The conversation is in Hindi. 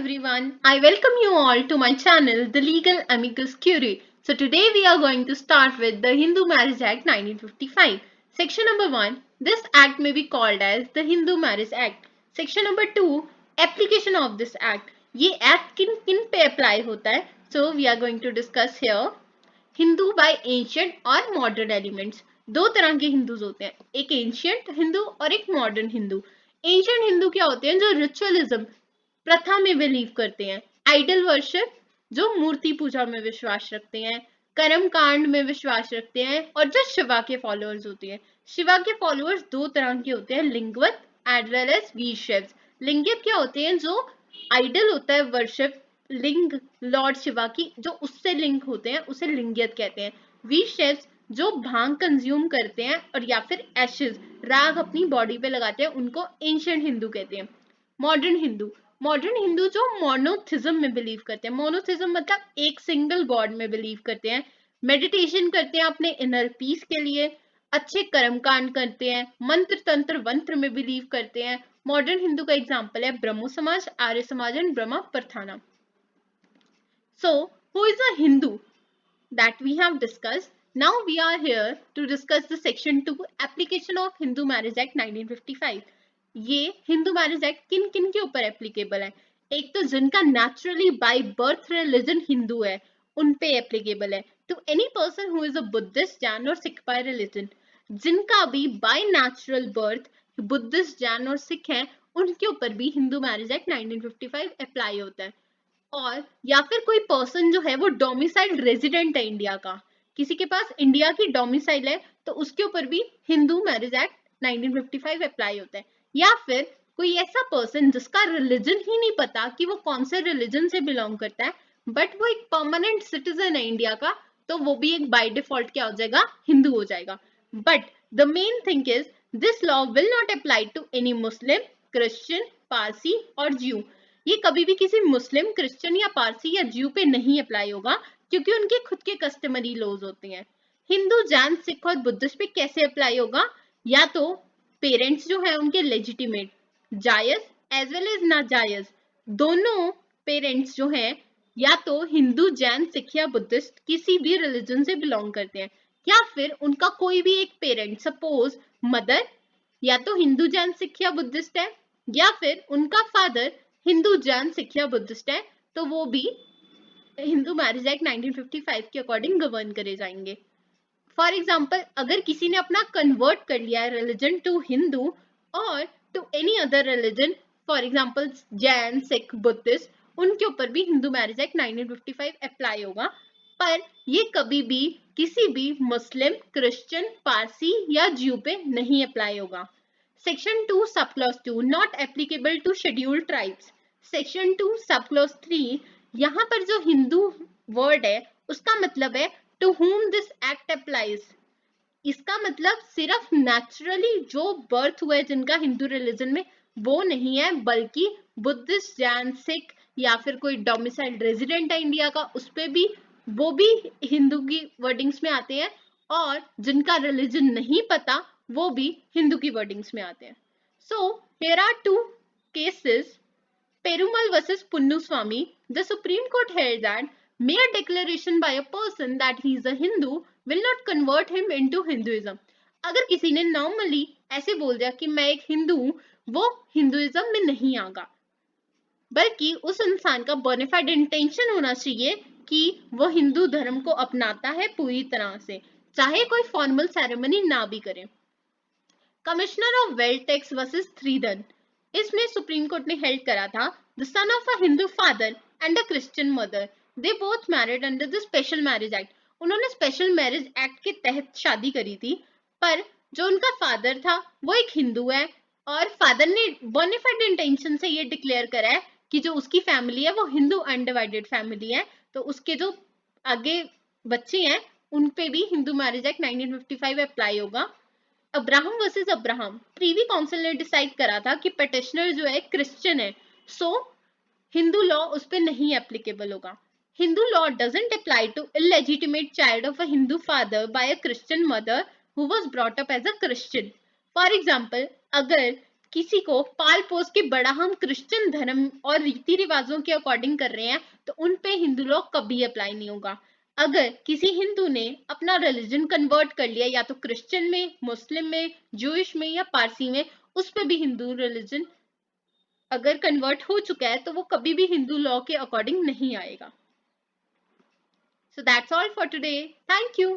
everyone. I welcome you all to my channel, The Legal Amicus Curiae. So today we are going to start with the Hindu Marriage Act 1955. Section number 1. This act may be called as the Hindu Marriage Act. Section number 2. Application of this act. ये act किन किन पे apply होता है? So we are going to discuss here. Hindu by ancient और मॉडर्न एलिमेंट्स. दो तरह के हिंदूज होते हैं, एक एंशियंट हिंदू और एक मॉडर्न हिंदू. एंशियंट हिंदू क्या होते हैं? जो रिचुअलिज्म प्रथा में बिलीव करते हैं, आइडल वर्शिप जो मूर्ति पूजा में विश्वास रखते हैं, कर्म कांड में विश्वास रखते हैं, और जो शिवा के फॉलोअर्स होते हैं. शिवा के फॉलोअर्स दो तरह के होते हैं, लिंगवत एज वेल एज वीरशैव्स. लिंगित क्या होते हैं? जो आइडल होता है वर्शिप लिंग लॉर्ड शिवा की, जो उससे लिंक होते हैं उसे लिंगियत कहते हैं. वीरशैव्स जो भांग कंज्यूम करते हैं और या फिर एशेज राग अपनी बॉडी पे लगाते हैं, उनको एंशिएंट हिंदू कहते हैं. मॉडर्न हिंदू जो मोनोथिज्म में बिलीव करते हैं. मोनोथिज्म मतलब एक सिंगल गॉड में बिलीव करते हैं, मेडिटेशन करते हैं अपने इनर पीस के लिए, अच्छे कर्म कांड करते हैं, मंत्र तंत्र वंत्र में बिलीव करते हैं. मॉडर्न हिंदू का एग्जाम्पल है ब्रह्मो Samaj, Arya Samaj and Brahma Prarthana. So, who is a Hindu that we have discussed? Now we are here to discuss the section 2 application of Hindu Marriage Act 1955. ये हिंदू मैरिज एक्ट किन किन के ऊपर एप्लीकेबल है? एक तो जिनका naturally by birth religion Hindu है, उन पे एप्लीकेबल है. To any person who is a Buddhist, Jain और सिख बाय रिलीजन. जिनका भी by natural birth Buddhist, Jain और सिख है, उनके ऊपर भी हिंदू मैरिज एक्ट 1955 अप्लाई होता है. और या फिर कोई पर्सन जो है वो डोमिसाइल रेजिडेंट है इंडिया का, किसी के पास इंडिया की डोमिसाइल है, तो उसके ऊपर भी हिंदू मैरिज एक्ट 1955 अप्लाई होता है. या फिर कोई ऐसा पर्सन जिसका रिलीजन ही नहीं पता कि वो कौन से रिलीजन से बिलोंग करता है, बट वो एक परमानेंट सिटीजन है इंडिया का, तो वो भी एक बाय डिफॉल्ट क्या हो जाएगा? हिंदू हो जाएगा. But the main thing is this law will not apply to any Muslim, Christian, Parsi और ज्यू. ये कभी भी किसी मुस्लिम, क्रिश्चियन या पारसी या ज्यू पे नहीं अप्लाई होगा, क्योंकि उनके खुद के कस्टमरी लॉज होते हैं. हिंदू, जैन, सिख और बुद्धिस्ट पे कैसे अप्लाई होगा? या तो पेरेंट्स जो है उनके लेजिटिमेट, जायज एज वेल एज नाजायज, दोनों पेरेंट्स जो हैं या तो हिंदू, जैन, सिख या बुद्धिस्ट किसी भी रिलीजन से बिलोंग करते हैं, या फिर उनका कोई भी एक पेरेंट, सपोज मदर या तो हिंदू, जैन, सिख या बुद्धिस्ट है, या फिर उनका फादर हिंदू, जैन, सिख या बुद्धिस्ट है, तो वो भी हिंदू मैरिज एक्ट 1955 के अकॉर्डिंग गवर्न करे जाएंगे. फॉर एग्जाम्पल, अगर किसी ने अपना कन्वर्ट कर लिया है रिलीजन टू हिंदू और to any other religion, for example Jain, Sikh, Buddhist, उनके ऊपर भी हिंदू मैरिज एक्ट 1955 अप्लाई होगा. पर ये कभी भी किसी भी मुस्लिम, क्रिश्चियन, पारसी या ज्यू पे नहीं अप्लाई होगा. Section 2 sub clause 2 not applicable to scheduled tribes. Section 2 sub clause 3, यहाँ पर जो हिंदू वर्ड है उसका मतलब है to whom this act applies. इसका मतलब सिर्फ नेचुरली जो बर्थ हुआ है जिनका हिंदू रिलीजन में, वो नहीं है, बल्कि बुद्धिस्ट, जैन, सिख या फिर कोई डोमिसाइल रेजिडेंट है इंडिया का, उस पे भी वो भी हिंदू की वर्डिंग्स में आते हैं, और जिनका रिलीजन नहीं पता वो भी हिंदू की वर्डिंग्स में आते हैं. So here are two cases. Perumal versus Punnuswamy, the Supreme Court held that mere declaration by a person that he is a Hindu will not convert him into Hinduism. अगर किसी ने नॉर्मली ऐसे बोल दिया कि मैं एक हिंदू हूं, वो हिंदुइज्म में नहीं आएगा, बल्कि उस इंसान का बोनाफाइड इंटेंशन होना चाहिए कि वो हिंदू धर्म को अपनाता है पूरी तरह से, चाहे कोई फॉर्मल सेरेमनी ना भी करे. Commissioner of wealth tax versus Sridharan, इसमें सुप्रीम कोर्ट ने हेल्ड करा था the son of a Hindu father and a Christian mother, they both married under the special marriage act. उन्होंने स्पेशल मैरिज एक्ट के तहत शादी करी थी, पर जो उनका फादर था वो एक हिंदू है, और फादर ने बोनाफाइड इंटेंशन से ये डिक्लेयर करा है कि जो उसकी फैमिली है वो हिंदू अनडिवाइडेड फैमिली है, तो उसके जो आगे बच्चे हैं उन पे भी हिंदू मैरिज एक्ट 1955 अप्लाई होगा. Abraham versus Abraham, Privi council ने डिसाइड करा था कि पेटिशनर जो है क्रिश्चियन है, सो हिंदू लॉ उस पर नहीं एप्लीकेबल होगा. Hindu law doesn't apply to illegitimate child of a Hindu father by a Christian mother who was brought up as a Christian. For example, अगर किसी को पाल पोस के बड़ा हम क्रिश्चियन धर्म और रीति रिवाजों के अकॉर्डिंग कर रहे हैं तो उन पे हिंदू लॉ कभी अप्लाई नहीं होगा। अगर किसी हिंदू ने अपना रिलीजन कन्वर्ट कर लिया या तो क्रिश्चियन में, मुस्लिम में, जूइश में या पारसी में, उस पे भी हिंदू रिलीजन अगर कन्वर्ट हो चुका है तो वो कभी भी हिंदू लॉ के अकॉर्डिंग नहीं आएगा। So that's all for today. Thank you.